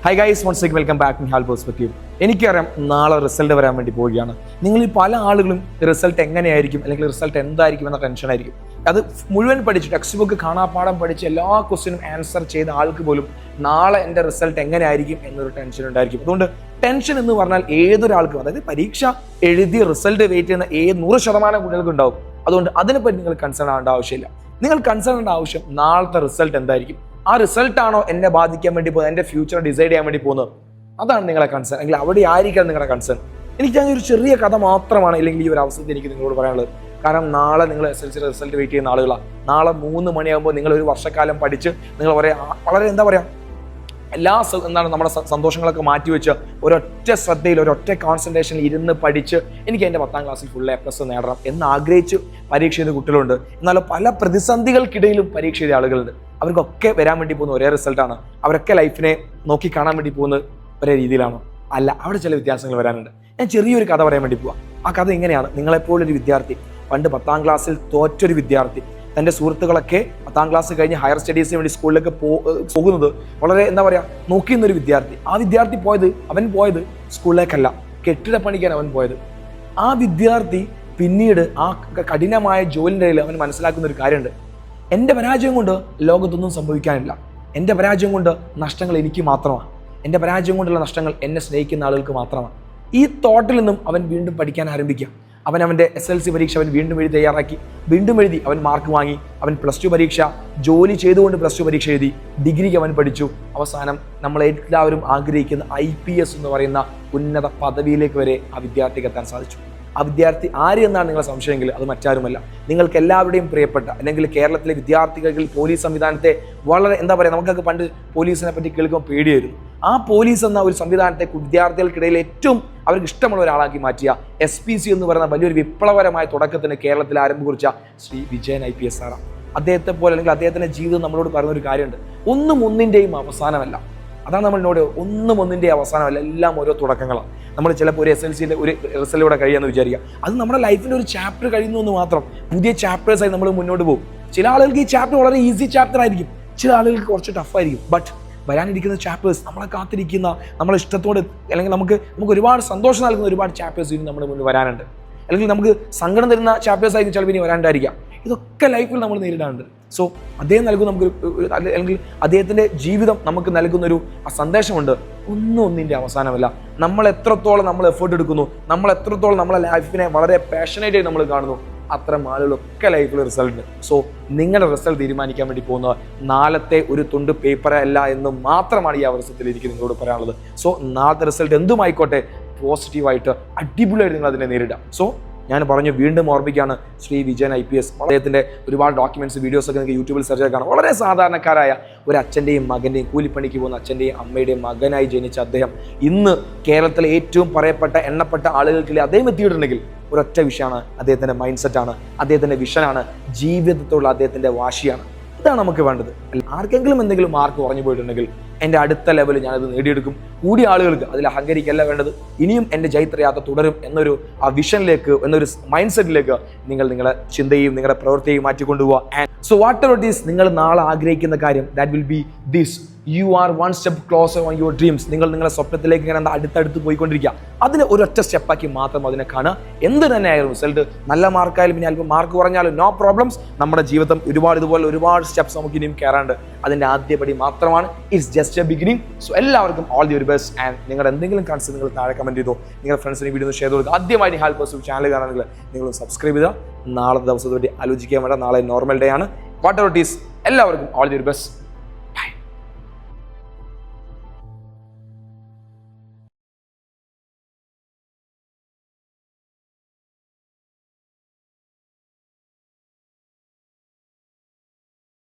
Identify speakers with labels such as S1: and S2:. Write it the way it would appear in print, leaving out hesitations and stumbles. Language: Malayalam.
S1: Hi guys, once again welcome back to Nihal perspective. എനിക്കറിയാം നാളെ റിസൾട്ട് വരാൻ വേണ്ടി പോവുകയാണ്. നിങ്ങളിൽ പല ആളുകളും റിസൾട്ട് എങ്ങനെയായിരിക്കും അല്ലെങ്കിൽ റിസൾട്ട് എന്തായിരിക്കും എന്ന ടെൻഷനായിരിക്കും. അത് മുഴുവൻ പഠിച്ച് ടെക്സ്റ്റ് ബുക്ക് കാണാപ്പാഠം പഠിച്ച് എല്ലാ ക്വസ്റ്റിനും ആൻസർ ചെയ്ത ആൾക്ക് പോലും നാളെ എൻ്റെ റിസൾട്ട് എങ്ങനെയായിരിക്കും എന്നൊരു ടെൻഷൻ ഉണ്ടായിരിക്കും. അതുകൊണ്ട് ടെൻഷൻ എന്ന് പറഞ്ഞാൽ ഏതൊരാൾക്കും, അതായത് പരീക്ഷ എഴുതി റിസൾട്ട് വെയിറ്റ് ചെയ്യുന്ന 100% കുട്ടികൾക്ക് ഉണ്ടാവും. അതുകൊണ്ട് അതിനെപ്പറ്റി നിങ്ങൾ കൺസേൺ ആവേണ്ട ആവശ്യമില്ല. നിങ്ങൾ കൺസേൺ ചെയ്യേണ്ട ആവശ്യം നാളത്തെ റിസൾട്ട് എന്തായിരിക്കും, ആ റിസൾട്ടാണോ എന്നെ ബാധിക്കാൻ വേണ്ടി പോകുന്നത്, എൻ്റെ ഫ്യൂച്ചർ ഡിസൈഡ് ചെയ്യാൻ വേണ്ടി പോകുന്നത്, അതാണ് നിങ്ങളെ കൺസേൺ. അല്ലെങ്കിൽ അവിടെ ആയിരിക്കാം നിങ്ങളുടെ കൺസേൺ. എനിക്ക് ഒരു ചെറിയ കഥ മാത്രമാണ് അല്ലെങ്കിൽ ഈ ഒരു അവസരത്തിൽ എനിക്ക് നിങ്ങളോട് പറയാനുള്ളത്. കാരണം നാളെ നിങ്ങൾ SSLC റിസൾട്ട് വെയിറ്റ് ചെയ്യുന്ന ആളുകളാണ്. നാളെ 3 മണിയാകുമ്പോൾ നിങ്ങൾ ഒരു വർഷക്കാലം പഠിച്ച് നിങ്ങൾ വളരെ എന്താ പറയുക, നമ്മുടെ സന്തോഷങ്ങളൊക്കെ മാറ്റിവെച്ച് ഒരൊറ്റ ശ്രദ്ധയിൽ ഒരൊറ്റ കോൺസെൻട്രേഷനിൽ ഇരുന്ന് പഠിച്ച് എനിക്ക് എൻ്റെ 10ാം ക്ലാസ്സിൽ ഫുൾ A+ നേടണം എന്ന് ആഗ്രഹിച്ച് പരീക്ഷ ചെയ്ത കുട്ടികളുണ്ട്. എന്നാൽ പല പ്രതിസന്ധികൾക്കിടയിലും പരീക്ഷ ചെയ്ത ആളുകളുണ്ട്. അവർക്കൊക്കെ വരാൻ വേണ്ടി പോകുന്ന ഒരേ റിസൾട്ടാണ്. അവരൊക്കെ ലൈഫിനെ നോക്കി കാണാൻ വേണ്ടി പോകുന്ന ഒരേ രീതിയിലാണോ? അല്ല, അവിടെ ചില വ്യത്യാസങ്ങൾ വരാനുണ്ട്. ഞാൻ ചെറിയൊരു കഥ പറയാൻ വേണ്ടി പോവാം. ആ കഥ ഇങ്ങനെയാണ്. നിങ്ങളെപ്പോലൊരു വിദ്യാർത്ഥി, പണ്ട് 10ാം ക്ലാസ്സിൽ തോറ്റൊരു വിദ്യാർത്ഥി, തൻ്റെ സുഹൃത്തുക്കളൊക്കെ 10ാം ക്ലാസ് കഴിഞ്ഞ് ഹയർ സ്റ്റഡീസിന് വേണ്ടി സ്കൂളിലേക്ക് പോകുന്നത് വളരെ എന്താ പറയുക നോക്കിയിരുന്നൊരു വിദ്യാർത്ഥി. ആ വിദ്യാർത്ഥി അവൻ പോയത് സ്കൂളിലേക്കല്ല, കെട്ടിട പണിക്കാൻ അവൻ പോയത്. ആ വിദ്യാർത്ഥി പിന്നീട് ആ കഠിനമായ ജോലിൻ്റെ ഇടയിൽ അവൻ മനസ്സിലാക്കുന്ന ഒരു കാര്യമുണ്ട്. എൻ്റെ പരാജയം കൊണ്ട് ലോകത്തൊന്നും സംഭവിക്കാനില്ല. എൻ്റെ പരാജയം കൊണ്ട് നഷ്ടങ്ങൾ എനിക്ക് മാത്രമാണ്. എൻ്റെ പരാജയം കൊണ്ടുള്ള നഷ്ടങ്ങൾ എന്നെ സ്നേഹിക്കുന്ന ആളുകൾക്ക് മാത്രമാണ്. ഈ തോട്ടിൽ നിന്നും അവൻ വീണ്ടും പഠിക്കാൻ ആരംഭിക്കുക. അവൻ്റെ SSLC പരീക്ഷ അവൻ വീണ്ടും തയ്യാറാക്കി, വീണ്ടും എഴുതി, അവൻ മാർക്ക് വാങ്ങി. അവൻ +2 പരീക്ഷ ജോലി ചെയ്തുകൊണ്ട് +2 പരീക്ഷ എഴുതി, ഡിഗ്രിക്ക് അവൻ പഠിച്ചു. അവസാനം നമ്മളെല്ലാവരും ആഗ്രഹിക്കുന്ന IPS എന്ന് പറയുന്ന ഉന്നത പദവിയിലേക്ക് വരെ ആ വിദ്യാർത്ഥിക്ക് എത്താൻ സാധിച്ചു. ആ വിദ്യാർത്ഥി ആര് എന്നാണ് നിങ്ങളുടെ സംശയമെങ്കിൽ അത് മറ്റാരുമല്ല, നിങ്ങൾക്ക് എല്ലാവരുടെയും പ്രിയപ്പെട്ട, അല്ലെങ്കിൽ കേരളത്തിലെ വിദ്യാർത്ഥികൾ പോലീസ് സംവിധാനത്തെ വളരെ എന്താ പറയുക, നമുക്കൊക്കെ പണ്ട് പോലീസിനെ പറ്റി കേൾക്കുമ്പോൾ പേടിയായിരുന്നു. ആ പോലീസ് എന്ന ഒരു സംവിധാനത്തെ വിദ്യാർത്ഥികൾക്കിടയിൽ ഏറ്റവും അവർക്ക് ഇഷ്ടമുള്ള ഒരാളാക്കി മാറ്റിയ SPC എന്ന് പറയുന്ന വലിയൊരു വിപ്ലവകരമായ തുടക്കത്തിന് കേരളത്തിൽ ആരംഭം കുറിച്ച ശ്രീ വിജയൻ IPS സാറാണ്. അദ്ദേഹത്തെ പോലെ അല്ലെങ്കിൽ അദ്ദേഹത്തിൻ്റെ ജീവിതം നമ്മളോട് പറയുന്ന ഒരു കാര്യമുണ്ട്, ഒന്നിൻ്റെയും അവസാനമല്ല. അതാണ് നമ്മളോട്, ഒന്നിൻ്റെയും അവസാനമല്ല, എല്ലാം ഓരോ തുടക്കങ്ങളാണ്. നമ്മൾ ചിലപ്പോൾ ഒരു SSLCൻ്റെ ഒരു റിസൾട്ടിലൂടെ കഴിയാമെന്ന് വിചാരിക്കുക. അത് നമ്മുടെ ലൈഫിൻ്റെ ഒരു ചാപ്റ്റർ കഴിയുന്നു എന്ന് മാത്രം. പുതിയ ചാപ്റ്റേഴ്സായി നമ്മൾ മുന്നോട്ട് പോകും. ചില ആളുകൾക്ക് ഈ ചാപ്റ്റർ വളരെ ഈസി ചാപ്റ്റർ ആയിരിക്കും, ചില ആളുകൾക്ക് കുറച്ച് ടഫായിരിക്കും. ബട്ട് വരാനിരിക്കുന്ന ചാപ്റ്റേഴ്സ്, നമ്മളെ കാത്തിരിക്കുന്ന, നമ്മളെ ഇഷ്ടത്തോട് അല്ലെങ്കിൽ നമുക്ക് ഒരുപാട് സന്തോഷം നൽകുന്ന ഒരുപാട് ചാപ്റ്റേഴ്സ് ഇനി നമ്മുടെ മുന്നിൽ വരാനുണ്ട്. അല്ലെങ്കിൽ നമുക്ക് സങ്കടം തരുന്ന ചാപ്റ്റേഴ്സ് ആയിരിക്കും ചിലപ്പോൾ ഇനി വരാണ്ടായിരിക്കാം. ഇതൊക്കെ ലൈഫിൽ നമ്മൾ നേരിടാറുണ്ട്. സോ അദ്ദേഹം നൽകുന്ന അല്ലെങ്കിൽ അദ്ദേഹത്തിൻ്റെ ജീവിതം നമുക്ക് നൽകുന്നൊരു ആ സന്ദേശമുണ്ട്, ഒന്നിൻ്റെ അവസാനമല്ല. നമ്മൾ എത്രത്തോളം നമ്മൾ എഫേർട്ട് എടുക്കുന്നു, നമ്മൾ എത്രത്തോളം നമ്മളെ ലൈഫിനെ വളരെ പാഷനേറ്റായി നമ്മൾ കാണുന്നു, അത്തരം ആളുകളൊക്കെ ലൈഫിൽ റിസൾട്ട്. സോ നിങ്ങളുടെ റിസൾട്ട് തീരുമാനിക്കാൻ വേണ്ടി പോകുന്നത് നാളത്തെ ഒരു തുണ്ട് പേപ്പറല്ല എന്ന് മാത്രമാണ് ഈ അവസരത്തിൽ എനിക്ക് നിങ്ങളോട് പറയാനുള്ളത്. സോ നാളത്തെ റിസൾട്ട് എന്തുമായിക്കോട്ടെ, പോസിറ്റീവായിട്ട് അടിപൊളിയായിട്ട് നിങ്ങൾ അതിനെ നേരിടാം. സോ ഞാൻ പറഞ്ഞു, വീണ്ടും ഓർമ്മിക്കുകയാണ്, ശ്രീ വിജയൻ IPS. അദ്ദേഹത്തിൻ്റെ ഒരുപാട് ഡോക്യുമെൻറ്റ്സ്, വീഡിയോസൊക്കെ നിങ്ങൾക്ക് യൂട്യൂബിൽ സെർച്ച് ചെയ്ത് കാണാം. വളരെ സാധാരണക്കാരായ ഒരു അച്ഛൻ്റെയും മകൻ്റെയും, കൂലിപ്പണിക്ക് പോകുന്ന അച്ഛൻ്റെയും അമ്മയുടെയും മകനായി ജനിച്ച അദ്ദേഹം ഇന്ന് കേരളത്തിലെ ഏറ്റവും പറയപ്പെട്ട എണ്ണപ്പെട്ട ആളുകൾക്കില്ലേ അദ്ദേഹം എത്തിയിട്ടുണ്ടെങ്കിൽ ഒരൊറ്റ വിഷയമാണ്, അദ്ദേഹത്തിൻ്റെ മൈൻഡ് സെറ്റാണ്, അദ്ദേഹത്തിൻ്റെ വിഷനാണ്, ജീവിതത്തോടുള്ള അദ്ദേഹത്തിൻ്റെ വാശിയാണ്. ഇതാണ് നമുക്ക് വേണ്ടത്. ആർക്കെങ്കിലും എന്തെങ്കിലും മാർക്ക് കുറഞ്ഞു പോയിട്ടുണ്ടെങ്കിൽ എൻ്റെ അടുത്ത ലെവലിൽ ഞാനത് നേടിയെടുക്കും. കൂടിയ ആളുകൾക്ക് അതിൽ അഹങ്കരിക്കല്ല വേണ്ടത്, ഇനിയും എൻ്റെ ജൈത്രയാത്ര തുടരും എന്നൊരു ആ വിഷനിലേക്ക്, എന്നൊരു മൈൻഡ് സെറ്റിലേക്ക് നിങ്ങളുടെ ചിന്തയും നിങ്ങളുടെ പ്രവൃത്തിയും മാറ്റിക്കൊണ്ടുപോവുക. And so whatever it is, നിങ്ങൾ നാളെ ആഗ്രഹിക്കുന്ന കാര്യം, that will be this, you are 1 step closer on your dreams. നിങ്ങളുടെ സ്വപ്നത്തിലേക്ക് ഇങ്ങനെ അടുത്തടുത്ത് പോയിക്കൊണ്ടിരിക്കുക. അതിന് ഒരൊറ്റ സ്റ്റെപ്പാക്കി മാത്രം അതിനെ കാണുക. എന്ത് തന്നെ ആയാലും റിസൾട്ട് നല്ല മാർക്കായാലും ഇനി അല്പം മാർക്ക് കുറഞ്ഞാലും നോ പ്രോബ്ലംസ്. നമ്മുടെ ജീവിതം ഇതുപോലെ ഒരുപാട് സ്റ്റെപ്സ് നമുക്ക് ഇനിയും കയറാണ്ട്. അതിൻ്റെ ആദ്യപടി മാത്രമാണ്. It's just a beginning. So എല്ലാവർക്കും all the very best. And നിങ്ങളുടെ എന്തെങ്കിലും കൺസേൺ നിങ്ങൾ താഴെ കമൻറ്റ് ചെയ്തോ, നിങ്ങളുടെ ഫ്രണ്ട്സിന് വീഡിയോ ഷെയർ ചെയ്ത് കൊടുക്കുക. ആദ്യമായി നിഹാൽ പെർസ്പെക്റ്റീവ് ചാനൽ കാണുകയാണെങ്കിൽ നിങ്ങൾ സബ്സ്ക്രൈബ് ചെയ്യുക. നാളത്തെ ദിവസത്തെ പറ്റി ആലോചിക്കാൻ വേണ്ട, നാളെ നോർമൽ ഡേ ആണ്. വാട്ട് എവർ ഇറ്റ് ഈസ്, എല്ലാവർക്കും ഓൾ ദി വെരി ബെസ്റ്റ്.